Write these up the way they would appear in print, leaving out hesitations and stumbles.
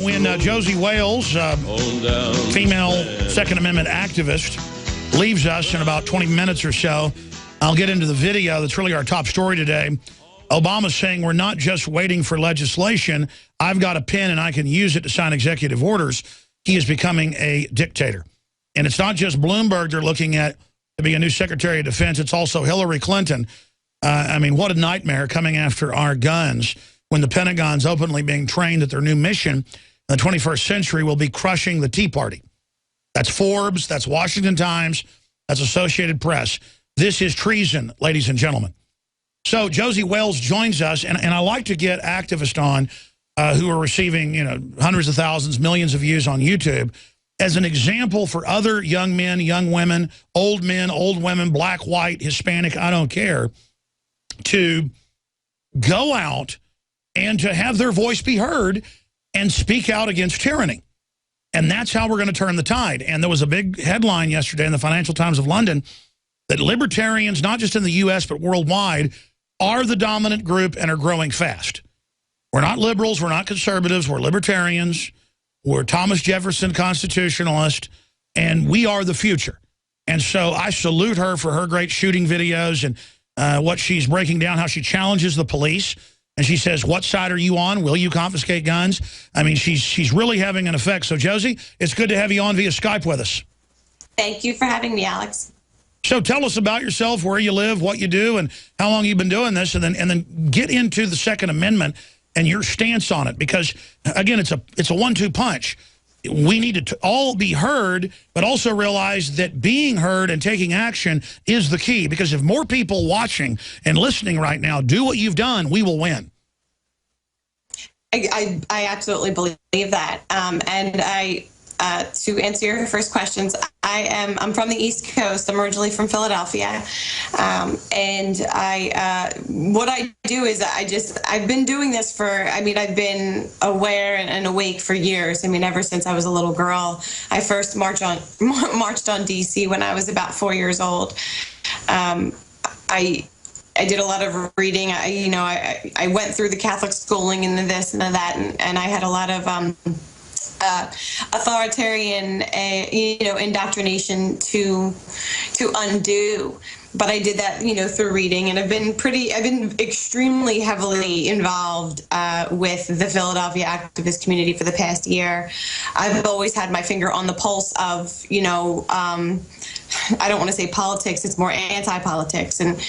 when Josie Wales, female Second Amendment activist, leaves us in about 20 minutes or so, I'll get into the video that's really our top story today. Obama's saying we're not just waiting for legislation. I've got a pen and I can use it to sign executive orders. He is becoming a dictator. And it's not just Bloomberg they're looking at to be a new Secretary of Defense. It's also Hillary Clinton. I mean, what a nightmare coming after our guns when the Pentagon's openly being trained that their new mission in the 21st century will be crushing the Tea Party. That's Forbes, that's Washington Times, that's Associated Press. This is treason, ladies and gentlemen. So Josie Wales joins us, and I like to get activists on who are receiving, hundreds of thousands, millions of views on YouTube as an example for other young men, young women, old men, old women, black, white, Hispanic, I don't care, to go out and to have their voice be heard and speak out against tyranny. And that's how we're going to turn the tide. And there was a big headline yesterday in the Financial Times of London that libertarians, not just in the U.S., but worldwide, are the dominant group and are growing fast. We're not liberals. We're not conservatives. We're libertarians. We're Thomas Jefferson constitutionalists, and we are the future. And so I salute her for her great shooting videos and what she's breaking down, how she challenges the police. And she says, what side are you on? Will you confiscate guns? I mean, she's really having an effect. So, Josie, it's good to have you on via Skype with us. Thank you for having me, Alex. So tell us about yourself, where you live, what you do, and how long you've been doing this, and then get into the Second Amendment and your stance on it. Because, again, it's a 1-2 punch. We need to all be heard, but also realize that being heard and taking action is the key. Because if more people watching and listening right now do what you've done, we will win. I absolutely believe that. To answer your first questions, I'm from the East Coast. I'm originally from Philadelphia, and what I do is I've been doing this for. I've been aware and awake for years. Ever since I was a little girl. I first marched on D.C. when I was about 4 years old. I did a lot of reading. I went through the Catholic schooling and this and that, and I had a lot of authoritarian, indoctrination to undo. But I did that, through reading, and I've been extremely heavily involved with the Philadelphia activist community for the past year. I've always had my finger on the pulse of, I don't want to say politics, it's more anti-politics and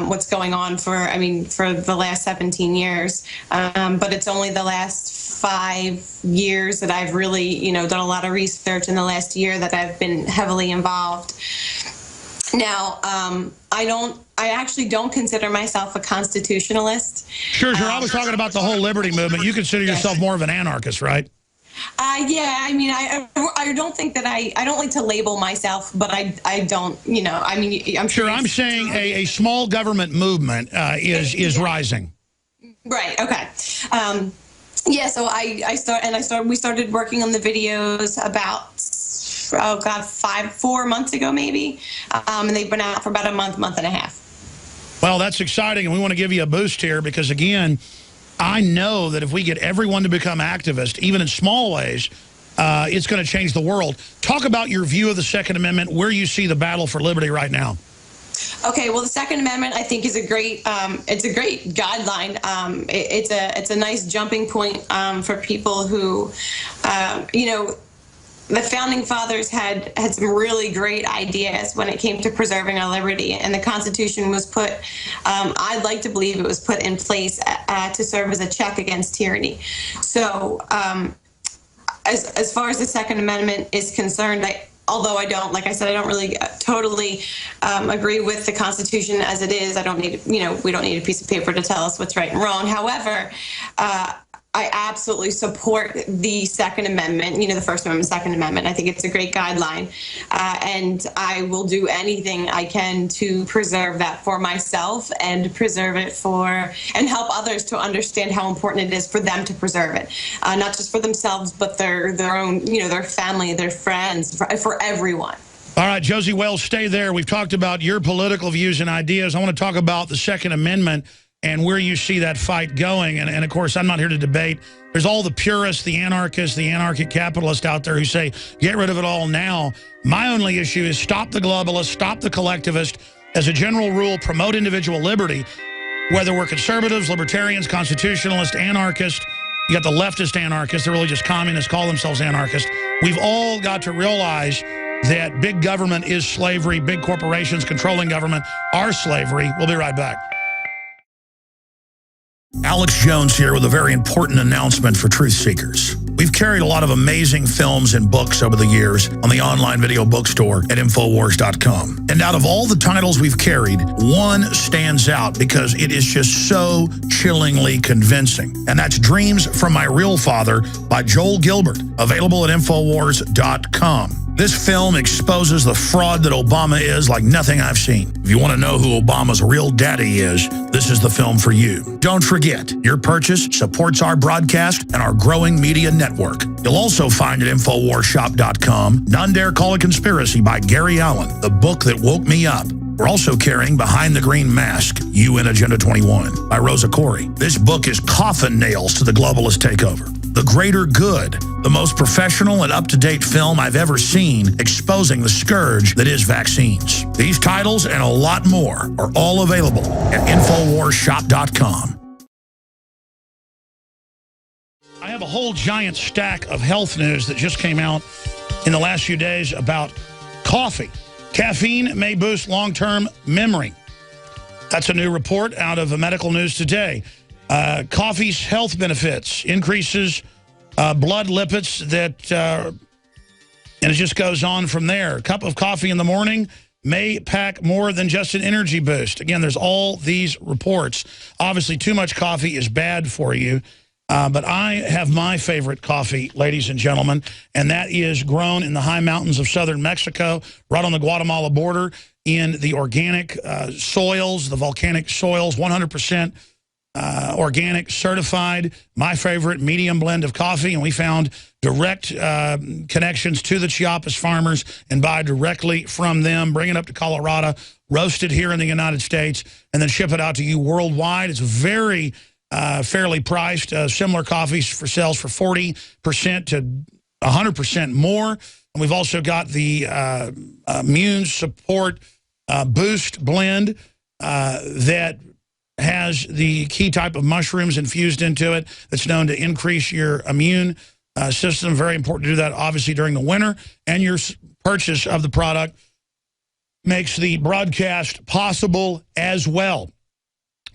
what's going on for the last 17 years. But it's only the last 5 years that I've really, done a lot of research in the last year that I've been heavily involved. Now, I actually don't consider myself a constitutionalist. Sure. I was talking about the whole liberty movement. You consider yourself more of an anarchist, right? Yeah, I don't think that I don't like to label myself, but I don't, I'm sure. I'm saying a small government movement is rising. Right. Okay. Yeah. So we started working on the videos about 4 months ago, maybe, and they've been out for about a month and a half. Well, that's exciting, and we want to give you a boost here because, again, I know that if we get everyone to become activists, even in small ways, it's going to change the world. Talk about your view of the Second Amendment, where you see the battle for liberty right now. Okay, well, the Second Amendment, I think, is a great guideline. It's a nice jumping point for people who, the Founding Fathers had some really great ideas when it came to preserving our liberty, and the Constitution was put, I'd like to believe it was put in place to serve as a check against tyranny. So as far as the Second Amendment is concerned, although I don't, like I said, I don't really totally agree with the Constitution as it is. I don't need, we don't need a piece of paper to tell us what's right and wrong. However, I absolutely support the Second Amendment, the First Amendment, Second Amendment. I think it's a great guideline. And I will do anything I can to preserve that for myself and preserve it and help others to understand how important it is for them to preserve it. Not just for themselves, but their own, their family, their friends, for everyone. All right, Josie Wales, stay there. We've talked about your political views and ideas. I want to talk about the Second Amendment and where you see that fight going. And of course, I'm not here to debate. There's all the purists, the anarchists, the anarchic capitalists out there who say, get rid of it all now. My only issue is stop the globalists, stop the collectivist. As a general rule, promote individual liberty, whether we're conservatives, libertarians, constitutionalists, anarchists. You got the leftist anarchists, they're really just communists, call themselves anarchists. We've all got to realize that big government is slavery, big corporations controlling government are slavery. We'll be right back. Alex Jones here with a very important announcement for truth seekers. We've carried a lot of amazing films and books over the years on the online video bookstore at Infowars.com. And out of all the titles we've carried, one stands out because it is just so chillingly convincing. And that's Dreams from My Real Father by Joel Gilbert, available at Infowars.com. This film exposes the fraud that Obama is like nothing I've seen. If you want to know who Obama's real daddy is, this is the film for you. Don't forget, your purchase supports our broadcast and our growing media network. You'll also find at InfoWarsShop.com None Dare Call It Conspiracy by Gary Allen, the book that woke me up. We're also carrying Behind the Green Mask, You in Agenda 21 by Rosa Corey. This book is coffin nails to the globalist takeover. The Greater Good, the most professional and up-to-date film I've ever seen exposing the scourge that is vaccines. These titles and a lot more are all available at InfoWarsShop.com. I have a whole giant stack of health news that just came out in the last few days about coffee. Caffeine may boost long-term memory. That's a new report out of Medical News Today. Coffee's health benefits, increases blood lipids and it just goes on from there. A cup of coffee in the morning may pack more than just an energy boost. Again, there's all these reports. Obviously, too much coffee is bad for you. But I have my favorite coffee, ladies and gentlemen, and that is grown in the high mountains of southern Mexico, right on the Guatemala border, in the organic soils, the volcanic soils, 100% organic, certified, my favorite medium blend of coffee. And we found direct connections to the Chiapas farmers and buy directly from them, bring it up to Colorado, roast it here in the United States, and then ship it out to you worldwide. It's very fairly priced. Similar coffees for sales for 40% to 100% more. And we've also got the Immune Support Boost blend that has the key type of mushrooms infused into it that's known to increase your immune system. Very important to do that, obviously, during the winter. And your purchase of the product makes the broadcast possible as well.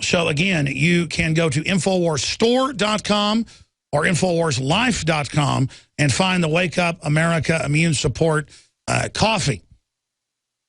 So, again, you can go to InfoWarsStore.com or InfoWarsLife.com and find the Wake Up America Immune Support coffee.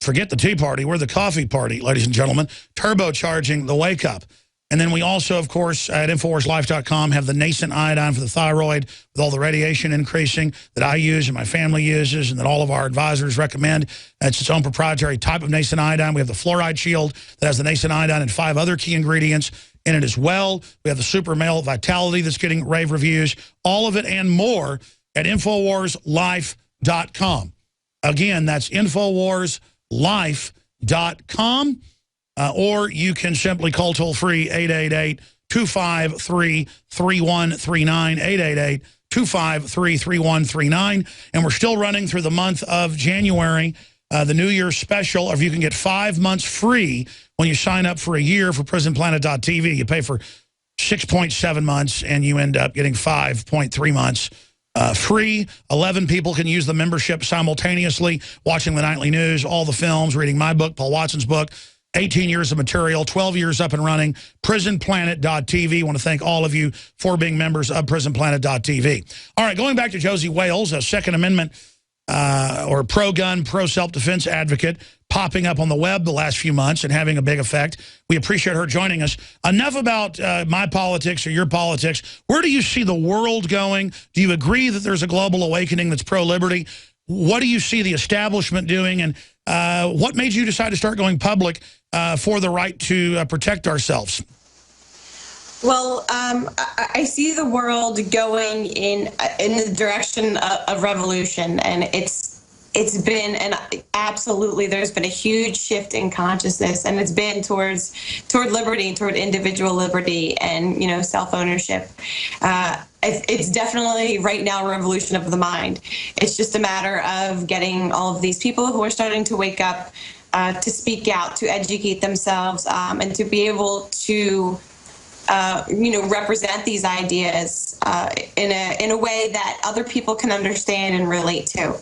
Forget the Tea Party. We're the coffee party, ladies and gentlemen, turbocharging the Wake Up. And then we also, of course, at InfoWarsLife.com have the nascent iodine for the thyroid with all the radiation increasing that I use and my family uses and that all of our advisors recommend. It's its own proprietary type of nascent iodine. We have the fluoride shield that has the nascent iodine and 5 other key ingredients in it as well. We have the Super Male Vitality that's getting rave reviews. All of it and more at InfoWarsLife.com. Again, that's InfoWarsLife.com. Or you can simply call toll-free 888-253-3139, 888-253-3139. And we're still running through the month of January, the New Year's special, or if you can get 5 months free when you sign up for a year for PrisonPlanet.tv. You pay for 6.7 months, and you end up getting 5.3 months free. 11 people can use the membership simultaneously, watching the nightly news, all the films, reading my book, Paul Watson's book, 18 years of material, 12 years up and running, PrisonPlanet.tv. I want to thank all of you for being members of PrisonPlanet.tv. All right, going back to Josie Wales, a Second Amendment or pro-gun, pro-self-defense advocate popping up on the web the last few months and having a big effect. We appreciate her joining us. Enough about my politics or your politics. Where do you see the world going? Do you agree that there's a global awakening that's pro-liberty? What do you see the establishment doing? And what made you decide to start going public for the right to protect ourselves? Well, I see the world going in the direction of revolution, and it's It's been, and absolutely, there's been a huge shift in consciousness, and it's been toward liberty, toward individual liberty, and self-ownership. It's definitely right now a revolution of the mind. It's just a matter of getting all of these people who are starting to wake up, to speak out, to educate themselves, and to be able to represent these ideas in a way that other people can understand and relate to.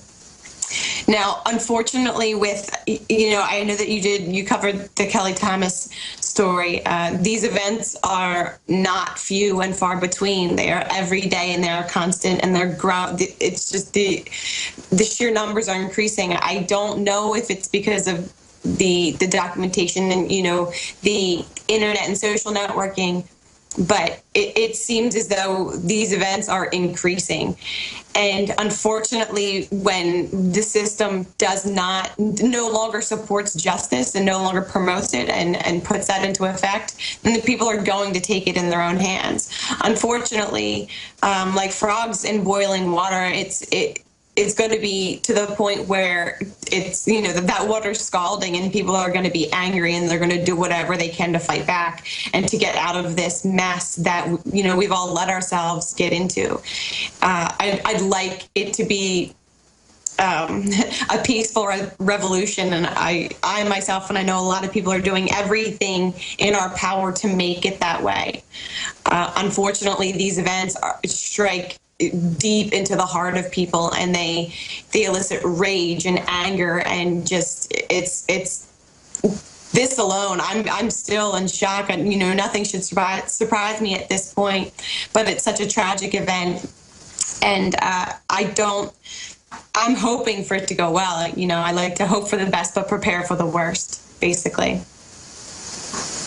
Now, unfortunately, with, I know that you covered the Kelly Thomas story. These events are not few and far between. They are every day, and they are constant, and it's just the sheer numbers are increasing. I don't know if it's because of the documentation and, the internet and social networking, but it seems as though these events are increasing. And unfortunately, when the system no longer supports justice and no longer promotes it and puts that into effect, then the people are going to take it in their own hands. Unfortunately, like frogs in boiling water, it's going to be to the point where it's, that water's scalding, and people are going to be angry, and they're going to do whatever they can to fight back and to get out of this mess that, we've all let ourselves get into. I'd like it to be a peaceful revolution, and I myself, and I know a lot of people, are doing everything in our power to make it that way. Unfortunately, these events strike deep into the heart of people, and they elicit rage and anger, and just it's this alone. I'm still in shock, and nothing should surprise me at this point. But it's such a tragic event, and I'm hoping for it to go well. I like to hope for the best but prepare for the worst, basically.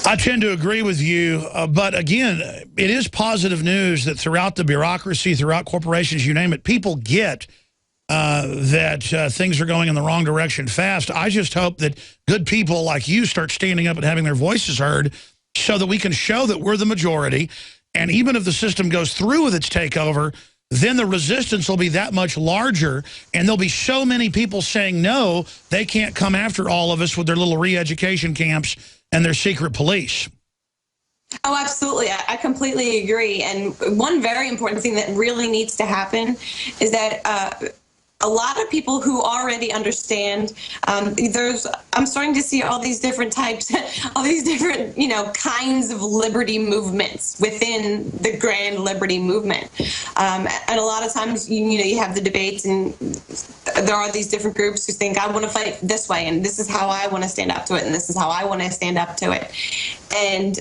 I tend to agree with you, but again, it is positive news that throughout the bureaucracy, throughout corporations, you name it, people get that things are going in the wrong direction fast. I just hope that good people like you start standing up and having their voices heard so that we can show that we're the majority. And even if the system goes through with its takeover, then the resistance will be that much larger, and there'll be so many people saying no, they can't come after all of us with their little re-education camps and their secret police. Oh, absolutely. I completely agree. And one very important thing that really needs to happen is that a lot of people who already understand, I'm starting to see all these different types, all these different, kinds of liberty movements within the grand liberty movement. And a lot of times, you have the debates, and there are these different groups who think, I want to fight this way, and this is how I want to stand up to it, and this is how I want to stand up to it. And,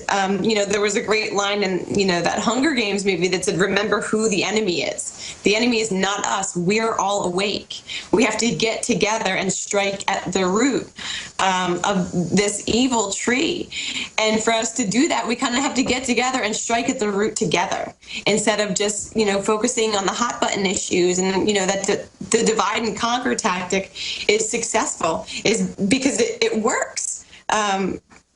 there was a great line in, that Hunger Games movie that said, remember who the enemy is. The enemy is not us. We're all awake. We have to get together and strike at the root of this evil tree. And for us to do that, we kind of have to get together and strike at the root together, instead of just, focusing on the hot button issues. And, that the divide and conquer tactic is successful, is because it works.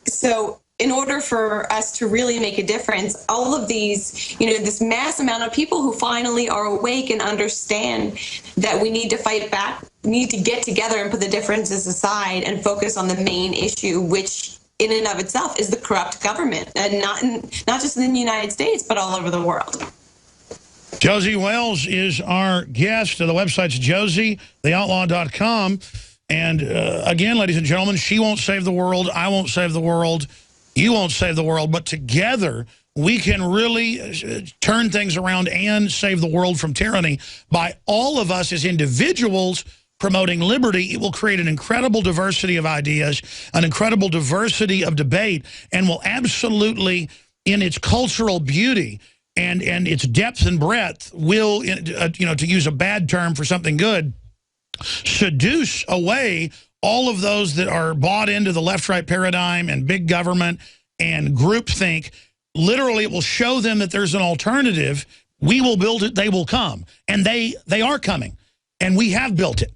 So in order for us to really make a difference, all of these, this mass amount of people who finally are awake and understand that we need to fight back, need to get together and put the differences aside and focus on the main issue, which in and of itself is the corrupt government, and not just in the United States, but all over the world. Josie Wells is our guest. The website's josietheoutlaw.com. And again, ladies and gentlemen, she won't save the world. I won't save the world. You won't save the world. But together, we can really turn things around and save the world from tyranny by all of us as individuals promoting liberty. It will create an incredible diversity of ideas, an incredible diversity of debate, and will absolutely, in its cultural beauty and its depth and breadth, will, to use a bad term for something good, seduce away all of those that are bought into the left-right paradigm and big government and groupthink. Literally, it will show them that there's an alternative. We will build it. They will come. And they are coming. And we have built it.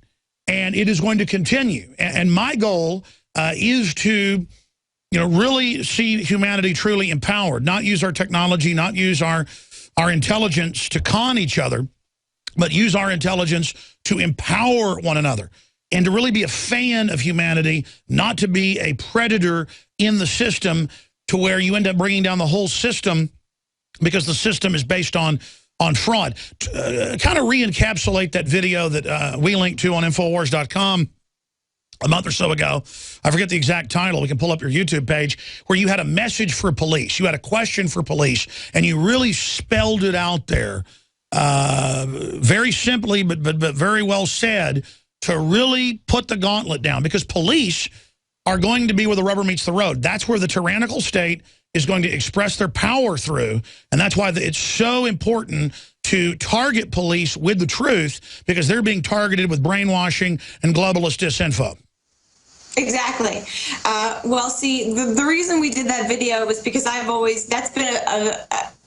And it is going to continue. And my goal is to, really see humanity truly empowered, not use our technology, not use our intelligence to con each other, but use our intelligence to empower one another. and to really be a fan of humanity, not to be a predator in the system to where you end up bringing down the whole system because the system is based on fraud. Kind of re-encapsulate that video that we linked to on Infowars.com a month or so ago. I forget the exact title. We can pull up your YouTube page, where you had a message for police. You had a question for police, and you really spelled it out there very simply, but very well said, to really put the gauntlet down, because police are going to be where the rubber meets the road. That's where the tyrannical state is going to express their power through, and that's why it's so important to target police with the truth, because they're being targeted with brainwashing and globalist disinfo. Exactly. Well, see, the reason we did that video was because that's been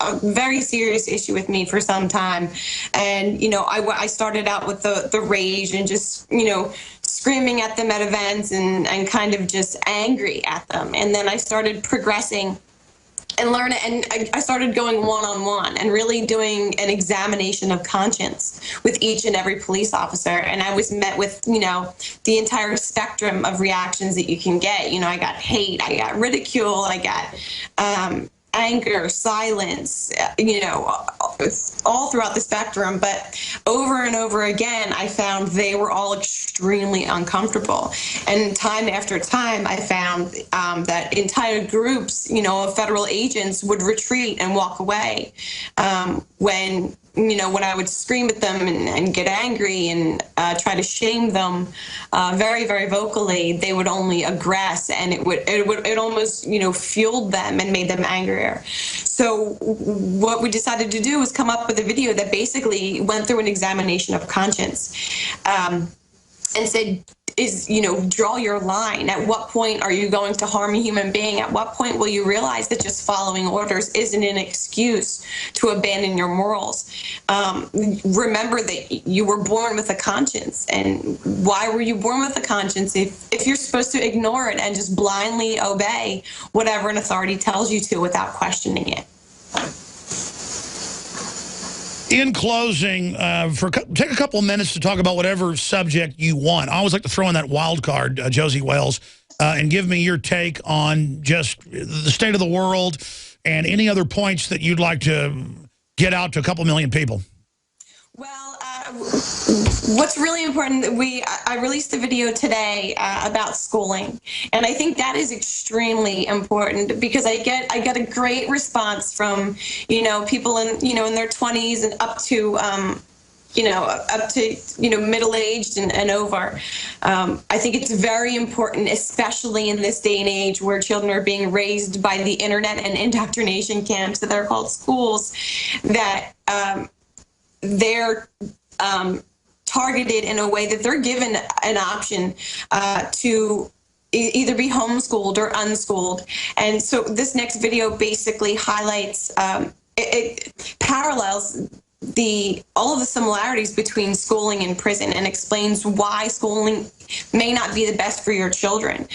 a very serious issue with me for some time. And, I started out with the rage and just, screaming at them at events and kind of just angry at them. And then I started progressing and learn it, and I started going one-on-one and really doing an examination of conscience with each and every police officer. And I was met with, the entire spectrum of reactions that you can get. I got hate, I got ridicule, I got anger, silence, all throughout the spectrum. But over and over again, I found they were all extremely uncomfortable. And time after time, I found that entire groups, of federal agents would retreat and walk away when I would scream at them and get angry and try to shame them very, very vocally. They would only aggress, and it almost fueled them and made them angrier. So what we decided to do was come up with a video that basically went through an examination of conscience and said, draw your line. At what point are you going to harm a human being? At what point will you realize that just following orders isn't an excuse to abandon your morals? Remember that you were born with a conscience. And why were you born with a conscience if you're supposed to ignore it and just blindly obey whatever an authority tells you to without questioning it? In closing, take a couple of minutes to talk about whatever subject you want. I always like to throw in that wild card, Josie Wales, and give me your take on just the state of the world and any other points that you'd like to get out to a couple million people. Well, what's really important, I released a video today about schooling, and I think that is extremely important, because I get a great response from people in their 20s and up to middle-aged and over. I think it's very important, especially in this day and age where children are being raised by the internet and indoctrination camps that are called schools, that they're targeted in a way that they're given an option to either be homeschooled or unschooled. And so this next video basically highlights, it parallels all of the similarities between schooling and prison, and explains why schooling may not be the best for your children.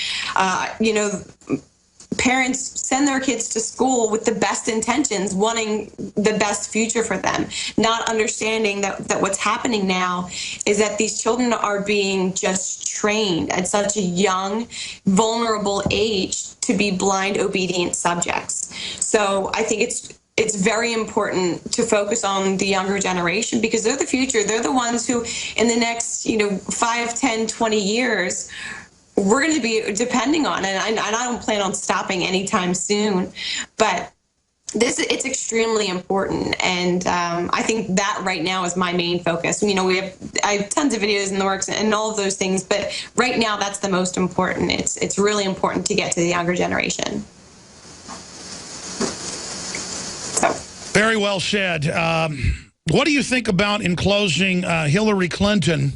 Parents send their kids to school with the best intentions, wanting the best future for them, not understanding that what's happening now is that these children are being just trained at such a young, vulnerable age to be blind, obedient subjects. So I think it's very important to focus on the younger generation, because they're the future. They're the ones who, in the next 5, 10, 20 years, we're going to be depending on, and I don't plan on stopping anytime soon. But it's extremely important, and I think that right now is my main focus. I have tons of videos in the works and all of those things, but right now that's the most important. It's really important to get to the younger generation. So very well said. What do you think about, in closing, Hillary Clinton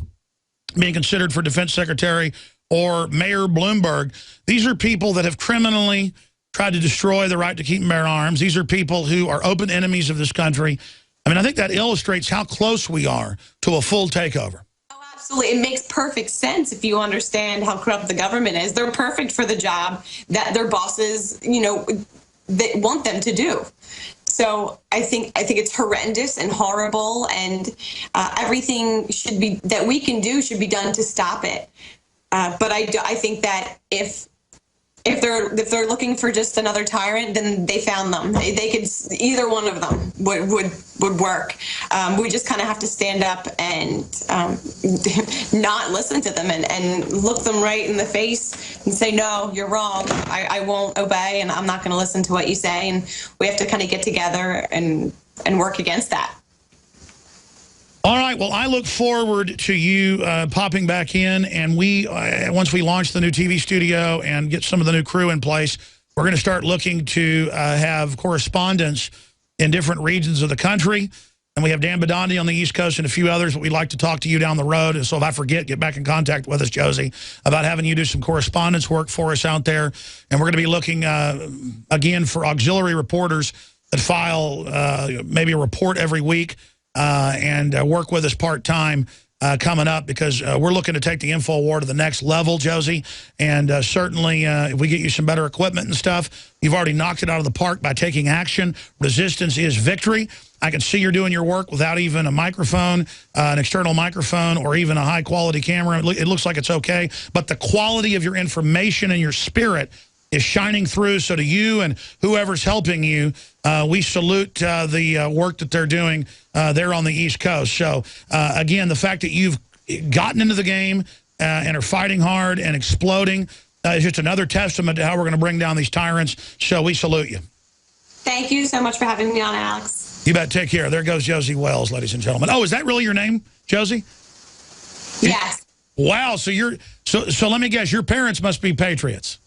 being considered for defense secretary, or Mayor Bloomberg? These are people that have criminally tried to destroy the right to keep and bear arms. These are people who are open enemies of this country. I think that illustrates how close we are to a full takeover. Oh, absolutely. It makes perfect sense if you understand how corrupt the government is. They're perfect for the job that their bosses, they want them to do. So I think it's horrendous and horrible, and everything should be that we can do should be done to stop it. But I think that if they're looking for just another tyrant, then they found them. They could, either one of them would work. We just kind of have to stand up and not listen to them and look them right in the face and say, no, you're wrong. I won't obey, and I'm not going to listen to what you say. And we have to kind of get together and work against that. All right. Well, I look forward to you popping back in, and once we launch the new TV studio and get some of the new crew in place, we're going to start looking to have correspondents in different regions of the country. And we have Dan Badandi on the East Coast and a few others, but we'd like to talk to you down the road. And so if I forget, get back in contact with us, Josie, about having you do some correspondence work for us out there. And we're going to be looking, again, for auxiliary reporters that file maybe a report every week. And work with us part-time coming up, because we're looking to take the info war to the next level, Josie. And certainly if we get you some better equipment and stuff, you've already knocked it out of the park by taking action. Resistance is victory. I can see you're doing your work without even a microphone, an external microphone, or even a high-quality camera. It looks like it's okay. But the quality of your information and your spirit is shining through. So to you and whoever's helping you, we salute the work that they're doing there on the East Coast. So, again, the fact that you've gotten into the game and are fighting hard and exploding is just another testament to how we're going to bring down these tyrants. So we salute you. Thank you so much for having me on, Alex. You bet. Take care. There goes Josie Wells, ladies and gentlemen. Oh, is that really your name, Josie? Yes. Wow. So so let me guess, your parents must be patriots.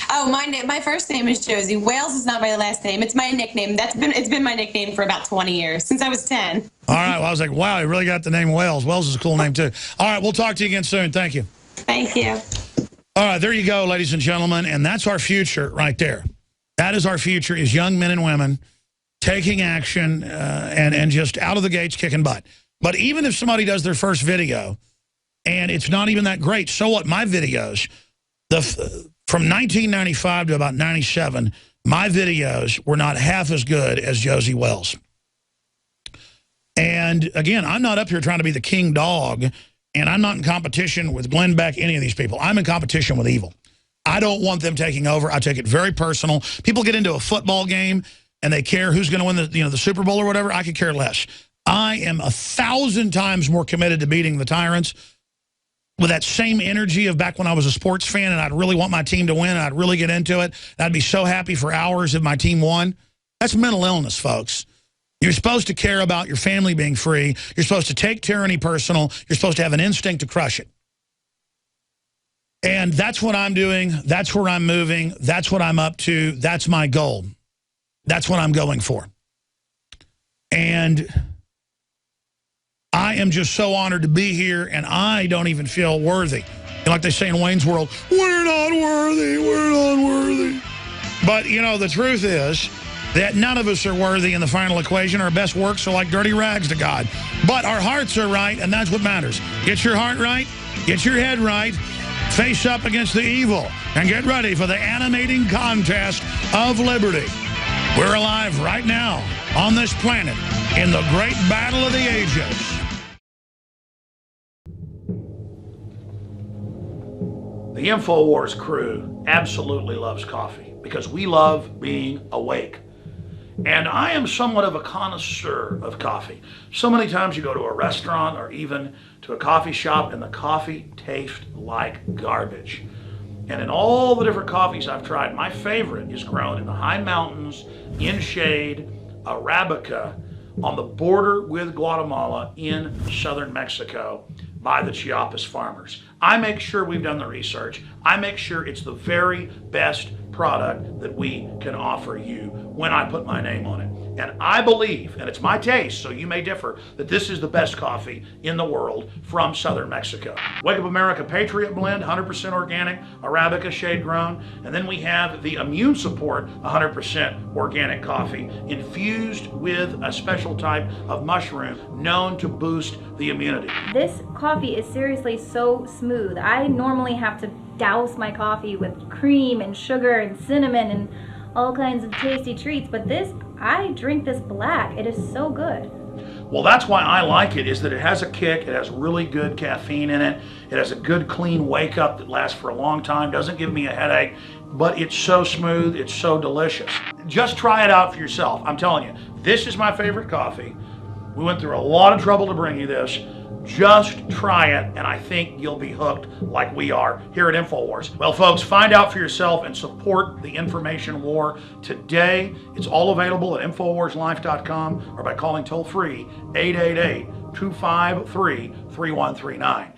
Oh, my first name is Josie. Wales is not my last name. It's my nickname. It's been my nickname for about 20 years, since I was 10. All right. Well, I was like, wow, he really got the name Wales. Wales is a cool name, too. All right. We'll talk to you again soon. Thank you. Thank you. All right. There you go, ladies and gentlemen. And that's our future right there. That is our future, is young men and women taking action and just out of the gates kicking butt. But even if somebody does their first video and it's not even that great, so what? My videos, from 1995 to about 97, my videos were not half as good as Josie Wells. And again, I'm not up here trying to be the king dog, and I'm not in competition with Glenn Beck, any of these people. I'm in competition with evil. I don't want them taking over. I take it very personal. People get into a football game and they care who's going to win the Super Bowl or whatever. I could care less. I am 1,000 times more committed to beating the tyrants with that same energy of back when I was a sports fan and I'd really want my team to win and I'd really get into it. I'd be so happy for hours if my team won. That's mental illness, folks. You're supposed to care about your family being free. You're supposed to take tyranny personal. You're supposed to have an instinct to crush it. And that's what I'm doing. That's where I'm moving. That's what I'm up to. That's my goal. That's what I'm going for. And I am just so honored to be here, and I don't even feel worthy. Like they say in Wayne's World, we're not worthy, we're not worthy. But, you know, the truth is that none of us are worthy in the final equation. Our best works are like dirty rags to God. But our hearts are right, and that's what matters. Get your heart right, get your head right, face up against the evil, and get ready for the animating contest of liberty. We're alive right now on this planet in the great battle of the ages. The InfoWars crew absolutely loves coffee because we love being awake. And I am somewhat of a connoisseur of coffee. So many times you go to a restaurant or even to a coffee shop and the coffee tastes like garbage. And in all the different coffees I've tried, my favorite is grown in the high mountains, in shade, Arabica, on the border with Guatemala in southern Mexico by the Chiapas farmers. I make sure we've done the research. I make sure it's the very best product that we can offer you when I put my name on it. And I believe, and it's my taste, so you may differ, that this is the best coffee in the world from southern Mexico. Wake Up America Patriot Blend, 100% organic, Arabica shade grown. And then we have the Immune Support, 100% organic coffee, infused with a special type of mushroom known to boost the immunity. This coffee is seriously so smooth. I normally have to douse my coffee with cream and sugar and cinnamon and all kinds of tasty treats, but this I drink this black. It is so good. Well, that's why I like it, is that it has a kick, it has really good caffeine in it, it has a good clean wake up that lasts for a long time, doesn't give me a headache, but it's so smooth, it's so delicious. Just try it out for yourself. I'm telling you, this is my favorite coffee. We went through a lot of trouble to bring you this. Just try it, and I think you'll be hooked like we are here at InfoWars. Well, folks, find out for yourself and support the information war today. It's all available at InfoWarsLife.com or by calling toll-free 888-253-3139.